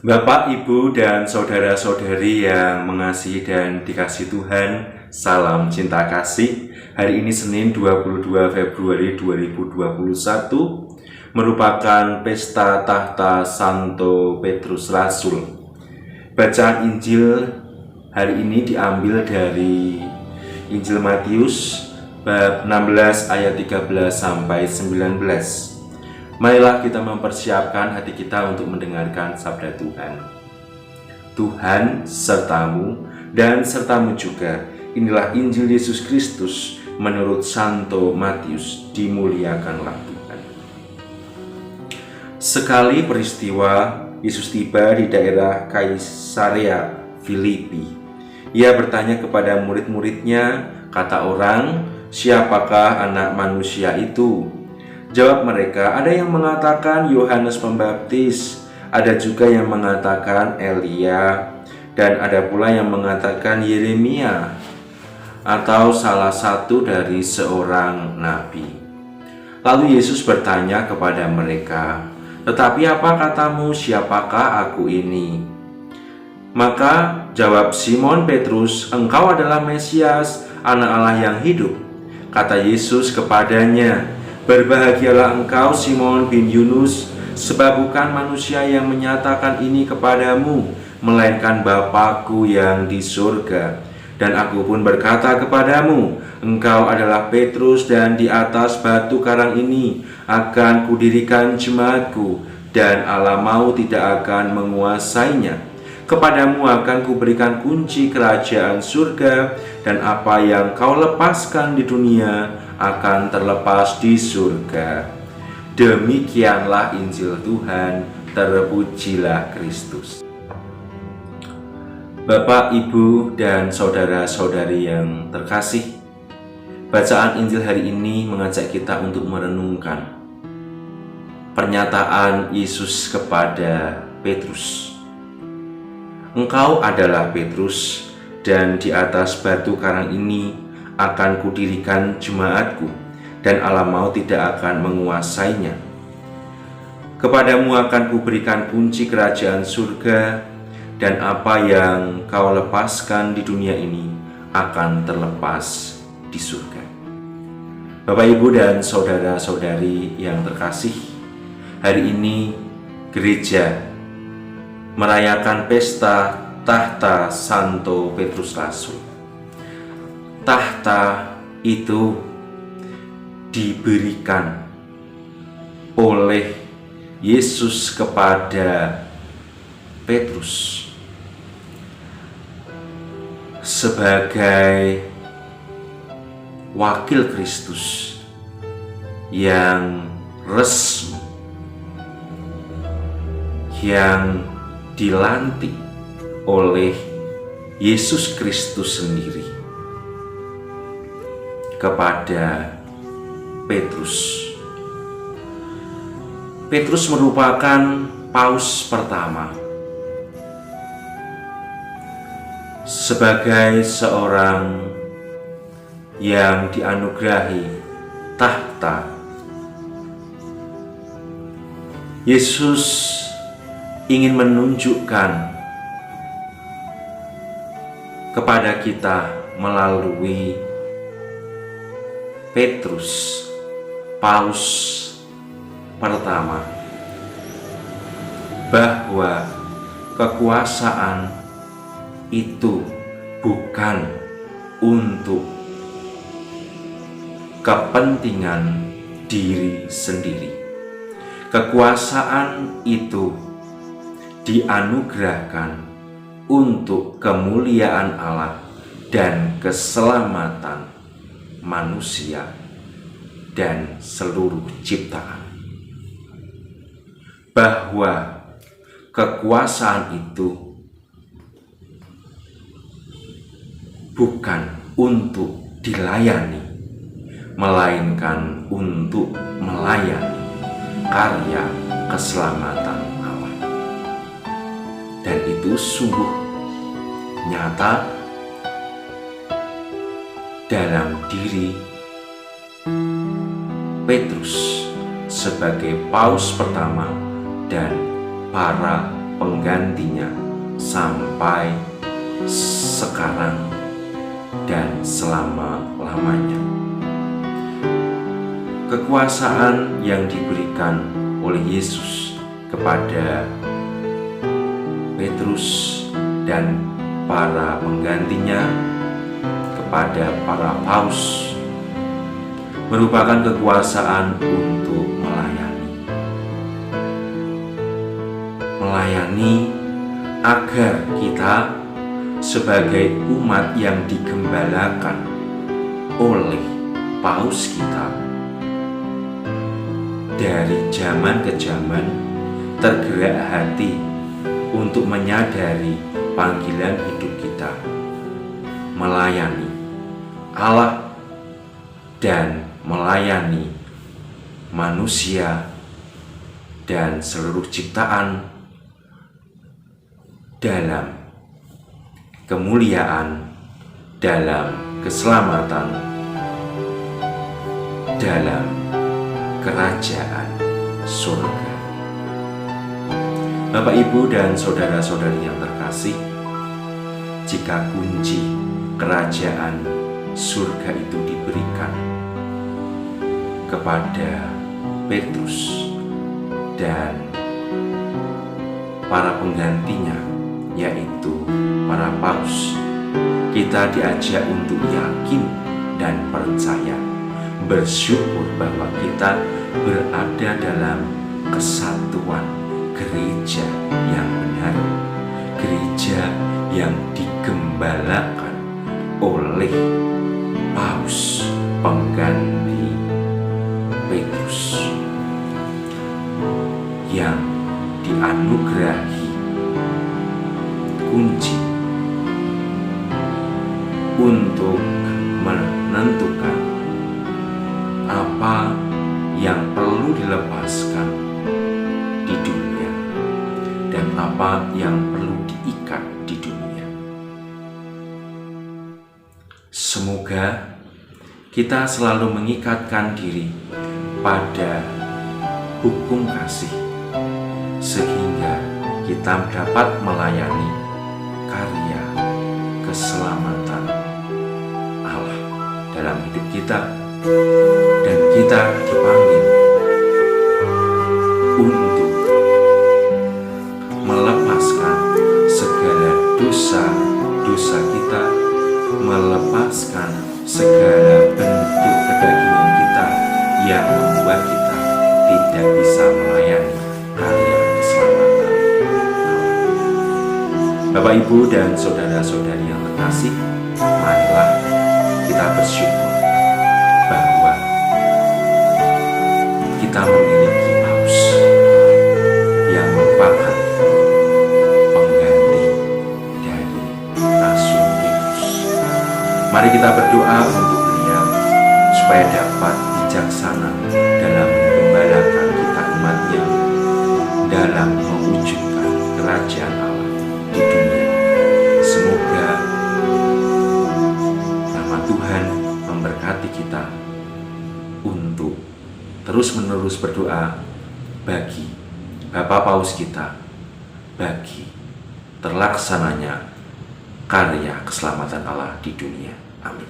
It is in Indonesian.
Bapak, Ibu, dan saudara-saudari yang mengasihi dan dikasihi Tuhan, salam cinta kasih. Hari ini Senin 22 Februari 2021 merupakan pesta tahta Santo Petrus Rasul. Bacaan Injil hari ini diambil dari Injil Matius bab 16 ayat 13 sampai 19. Marilah kita mempersiapkan hati kita untuk mendengarkan sabda Tuhan. Tuhan sertamu dan sertamu juga. Inilah Injil Yesus Kristus menurut Santo Matius. Dimuliakanlah Tuhan. Sekali peristiwa, Yesus tiba di daerah Kaisarea Filipi. Ia bertanya kepada murid-muridnya, kata orang, siapakah anak manusia itu? Jawab mereka, ada yang mengatakan Yohanes Pembaptis, ada juga yang mengatakan Elia, dan ada pula yang mengatakan Yeremia, atau salah satu dari seorang nabi. Lalu Yesus bertanya kepada mereka, tetapi apa katamu, siapakah aku ini? Maka jawab Simon Petrus, engkau adalah Mesias, anak Allah yang hidup. Kata Yesus kepadanya, berbahagialah engkau Simon bin Yunus, sebab bukan manusia yang menyatakan ini kepadamu, melainkan Bapa-Ku yang di surga. Dan aku pun berkata kepadamu, engkau adalah Petrus, dan di atas batu karang ini akan kudirikan jemaatku, dan alam maut tidak akan menguasainya. Kepadamu akan kuberikan kunci kerajaan surga, dan apa yang kau lepaskan di dunia akan terlepas di surga. Demikianlah Injil Tuhan, terpujilah Kristus. Bapak, Ibu, dan saudara-saudari yang terkasih, bacaan Injil hari ini mengajak kita untuk merenungkan pernyataan Yesus kepada Petrus. Engkau adalah Petrus, dan di atas batu karang ini akan kudirikan jemaatku, dan alam maut tidak akan menguasainya. Kepadamu akan kuberikan kunci kerajaan surga, dan apa yang kau lepaskan di dunia ini akan terlepas di surga. Bapak, Ibu, dan saudara-saudari yang terkasih, hari ini gereja merayakan pesta tahta Santo Petrus Rasul. Tahta itu diberikan oleh Yesus kepada Petrus sebagai wakil Kristus yang resmi, yang dilantik oleh Yesus Kristus sendiri kepada Petrus. Petrus merupakan paus pertama. Sebagai seorang yang dianugerahi tahta, Yesus ingin menunjukkan kepada kita melalui Petrus, paus pertama, bahwa kekuasaan itu bukan untuk kepentingan diri sendiri. Kekuasaan itu dianugerahkan untuk kemuliaan Allah dan keselamatan manusia dan seluruh ciptaan. Bahwa kekuasaan itu bukan untuk dilayani, melainkan untuk melayani karya keselamatan Allah. Dan itu sungguh nyata dalam diri Petrus sebagai paus pertama dan para penggantinya sampai sekarang dan selama-lamanya. Kekuasaan yang diberikan oleh Yesus kepada Petrus dan para penggantinya, kepada para paus, merupakan kekuasaan untuk melayani agar kita sebagai umat yang digembalakan oleh paus kita dari zaman ke zaman tergerak hati untuk menyadari panggilan hidup kita melayani Allah dan melayani manusia dan seluruh ciptaan dalam kemuliaan, dalam keselamatan, dalam kerajaan surga. Bapak, Ibu, dan saudara-saudari yang terkasih, jika kunci kerajaan surga itu diberikan kepada Petrus dan para penggantinya, yaitu para paus, kita diajak untuk yakin dan percaya, bersyukur bahwa kita berada dalam kesatuan gereja yang benar, gereja yang digembalakan oleh paus pengganti Petrus, yang dianugerahi kunci untuk menentukan apa yang perlu dilepaskan di dunia dan apa yang perlu diikat di dunia. Semoga kita selalu mengikatkan diri pada hukum kasih, sehingga kita dapat melayani karya keselamatan Allah dalam hidup kita, dan kita dipanggil untuk melepaskan segala dosa-dosa kita, melepaskan segala bentuk kedagingan kita yang membuat kita tidak bisa melayani karya keselamatan. Bapak, Ibu, dan saudara-saudari yang terkasih, marilah kita bersyukur bahwa kita memiliki paus yang merupakan pengganti dari Rasul Petrus. Mari kita berdoa untuk beliau supaya dapat bijaksana dalam menggembalakan kita umatnya dalam mewujudkan kerajaan Allah di dunia. Semoga nama Tuhan memberkati kita untuk terus-menerus berdoa bagi Bapak Paus kita, bagi terlaksananya karya keselamatan Allah di dunia. Amin.